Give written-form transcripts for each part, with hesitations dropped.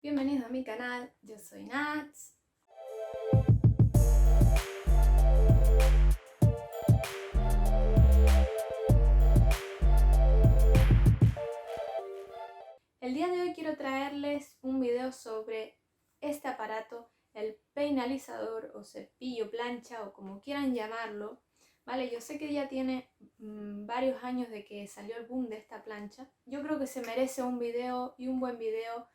Bienvenidos a mi canal, yo soy Nats. El día de hoy quiero traerles un video sobre este aparato, el peinalizador o cepillo plancha o como quieran llamarlo. Vale, yo sé que ya tiene varios años de que salió el boom de esta plancha. Yo creo que se merece un video y un buen video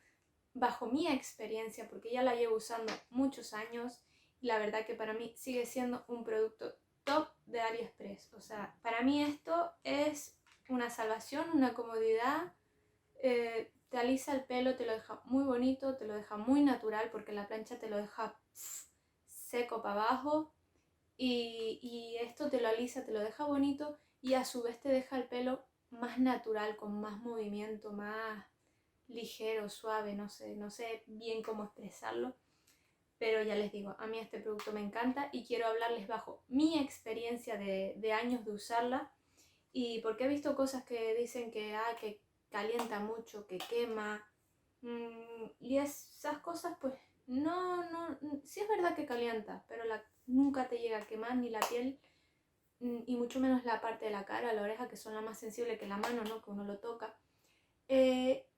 bajo mi experiencia, porque ya la llevo usando muchos años y la verdad que para mí sigue siendo un producto top de AliExpress. O sea, para mí esto es una salvación, una comodidad, te alisa el pelo, te lo deja muy bonito, te lo deja muy natural porque la plancha te lo deja seco para abajo y esto te lo alisa, te lo deja bonito y a su vez te deja el pelo más natural, con más movimiento, más ligero, suave, no sé bien cómo expresarlo, pero ya les digo, a mí este producto me encanta y quiero hablarles bajo mi experiencia de años de usarla y porque he visto cosas que dicen que calienta mucho, que quema, y esas cosas pues no, sí es verdad que calienta, pero nunca te llega a quemar ni la piel y mucho menos la parte de la cara, la oreja, que son la más sensible que la mano, ¿no? Que uno lo toca.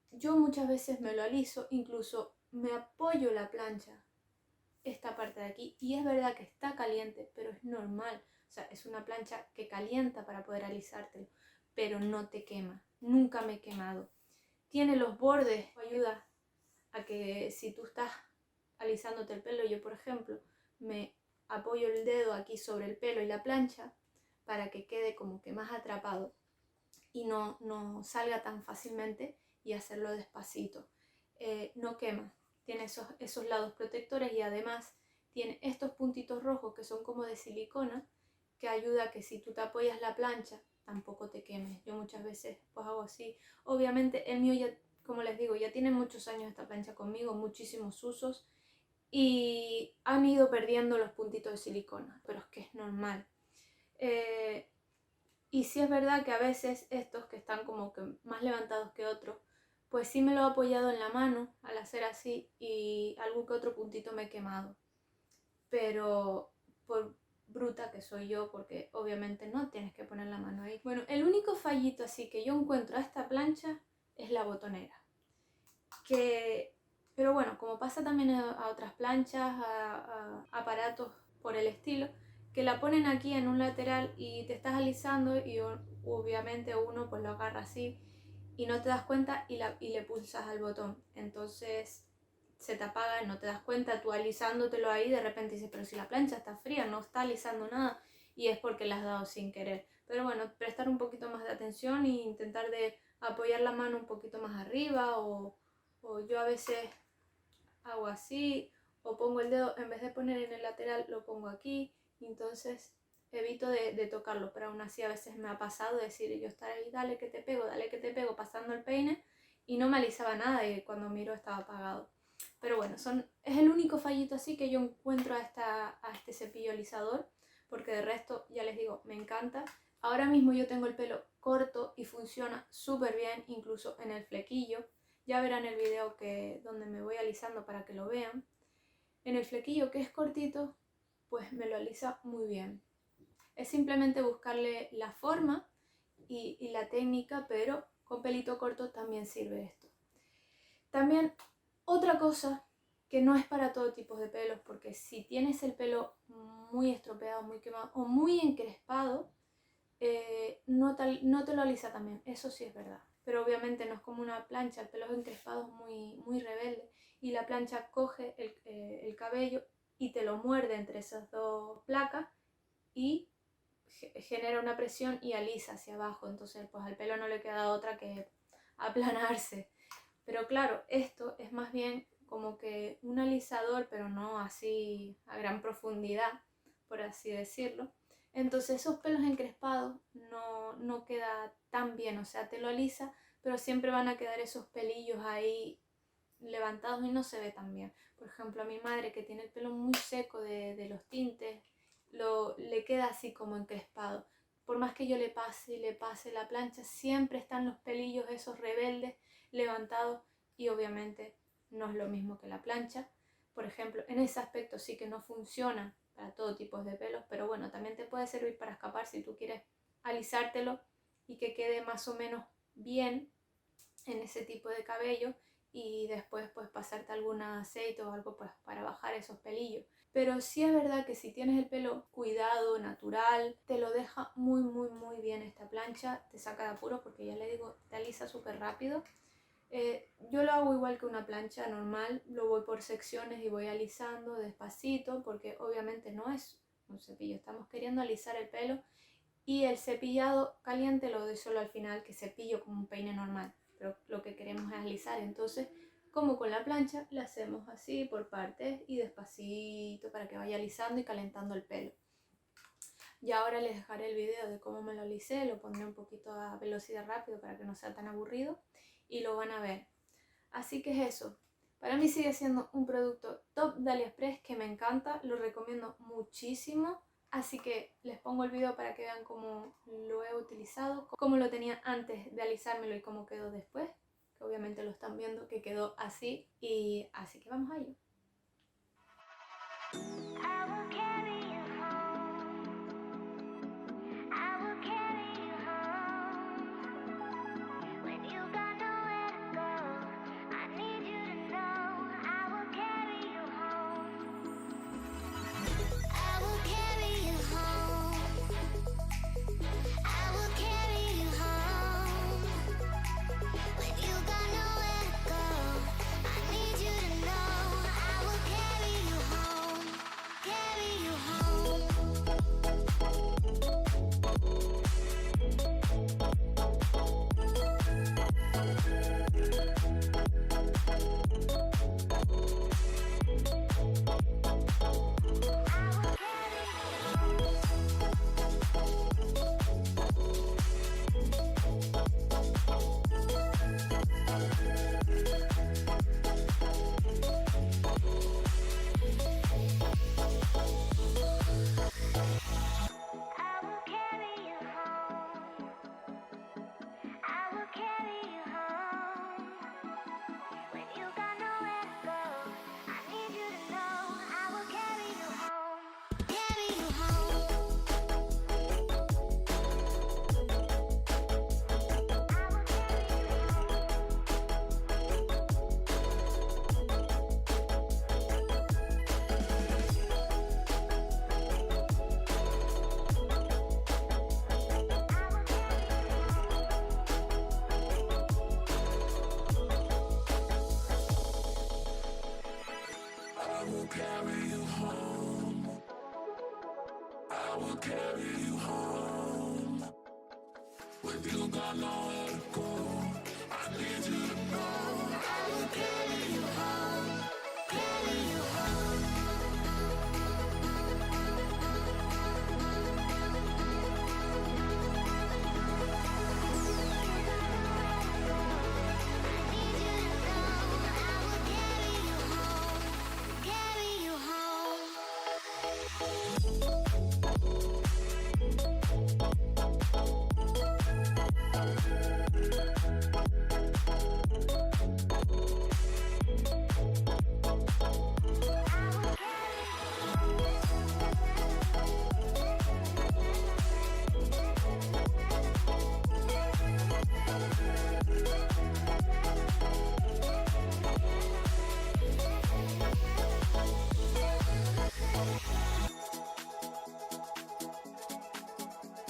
Yo muchas veces me lo aliso, incluso me apoyo la plancha, esta parte de aquí, y es verdad que está caliente, pero es normal. O sea, es una plancha que calienta para poder alisártelo, pero no te quema. Nunca me he quemado. Tiene los bordes, ayuda a que si tú estás alisándote el pelo, yo por ejemplo, me apoyo el dedo aquí sobre el pelo y la plancha para que quede como que más atrapado y no salga tan fácilmente y hacerlo despacito. No quema, tiene esos lados protectores y además tiene estos puntitos rojos que son como de silicona que ayuda a que si tú te apoyas la plancha tampoco te quemes. Yo muchas veces pues hago así. Obviamente el mío ya, como les digo, ya tiene muchos años esta plancha conmigo, muchísimos usos y han ido perdiendo los puntitos de silicona, pero es que es normal. Y sí es verdad que a veces estos que están como que más levantados que otros, pues sí me lo he apoyado en la mano al hacer así y algún que otro puntito me he quemado. Pero por bruta que soy yo, porque obviamente no tienes que poner la mano ahí. Bueno, el único fallito así que yo encuentro a esta plancha es la botonera. Pero bueno, como pasa también a otras planchas, a aparatos por el estilo, que la ponen aquí en un lateral y te estás alisando y obviamente uno pues lo agarra así y no te das cuenta y le pulsas al botón. Entonces se te apaga, no te das cuenta, tú alisándotelo ahí de repente dices, pero si la plancha está fría, no está alisando nada y es porque la has dado sin querer. Pero bueno, prestar un poquito más de atención e intentar de apoyar la mano un poquito más arriba o yo a veces hago así, o pongo el dedo, en vez de poner en el lateral, lo pongo aquí, y entonces evito de tocarlo, pero aún así a veces me ha pasado decir, yo estar ahí, dale que te pego, pasando el peine, y no me alisaba nada, y cuando miro estaba apagado. Pero bueno, es el único fallito así que yo encuentro a este cepillo alisador, porque de resto, ya les digo, me encanta. Ahora mismo yo tengo el pelo corto y funciona súper bien, incluso en el flequillo. Ya verán el video donde me voy alisando para que lo vean. En el flequillo que es cortito, pues me lo alisa muy bien. Es simplemente buscarle la forma y la técnica, pero con pelito corto también sirve esto. También otra cosa que no es para todo tipo de pelos, porque si tienes el pelo muy estropeado, muy quemado o muy encrespado, no te lo alisa también, eso sí es verdad. Pero obviamente no es como una plancha, el pelo encrespado es muy rebelde y la plancha coge el cabello y te lo muerde entre esas dos placas y genera una presión y alisa hacia abajo. Entonces pues al pelo no le queda otra que aplanarse. Pero claro, esto es más bien como que un alisador, pero no así a gran profundidad, por así decirlo. Entonces esos pelos encrespados no queda tan bien, o sea, te lo alisa, pero siempre van a quedar esos pelillos ahí levantados y no se ve tan bien. Por ejemplo, a mi madre que tiene el pelo muy seco de los tintes, le queda así como encrespado. Por más que yo le pase y le pase la plancha, siempre están los pelillos esos rebeldes levantados y obviamente no es lo mismo que la plancha. Por ejemplo, en ese aspecto sí que no funciona para todo tipo de pelos, pero bueno, también te puede servir para escapar si tú quieres alisártelo y que quede más o menos bien en ese tipo de cabello y después pues pasarte algún aceite o algo pues para bajar esos pelillos. Pero sí es verdad que si tienes el pelo cuidado, natural, te lo deja muy bien esta plancha, te saca de apuros porque ya le digo, te alisa súper rápido. Yo lo hago igual que una plancha normal, lo voy por secciones y voy alisando despacito porque obviamente no es un cepillo, estamos queriendo alisar el pelo y el cepillado caliente lo doy solo al final, que cepillo como un peine normal, pero lo que queremos es alisar. Entonces, como con la plancha, la hacemos así por partes y despacito para que vaya alisando y calentando el pelo. Y ahora les dejaré el video de cómo me lo alicé, lo pondré un poquito a velocidad rápido para que no sea tan aburrido y lo van a ver. Así que es eso. Para mí sigue siendo un producto top de AliExpress que me encanta, lo recomiendo muchísimo. Así que les pongo el video para que vean cómo lo he utilizado, cómo lo tenía antes de alisármelo y cómo quedó después. Que obviamente lo están viendo que quedó así y así que vamos a ello.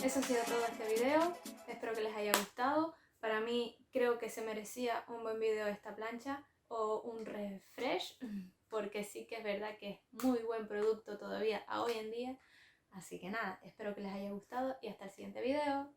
Eso ha sido todo este video, espero que les haya gustado. Para mí creo que se merecía un buen video esta plancha o un refresh, porque sí que es verdad que es muy buen producto todavía a hoy en día. Así que nada, espero que les haya gustado y hasta el siguiente video.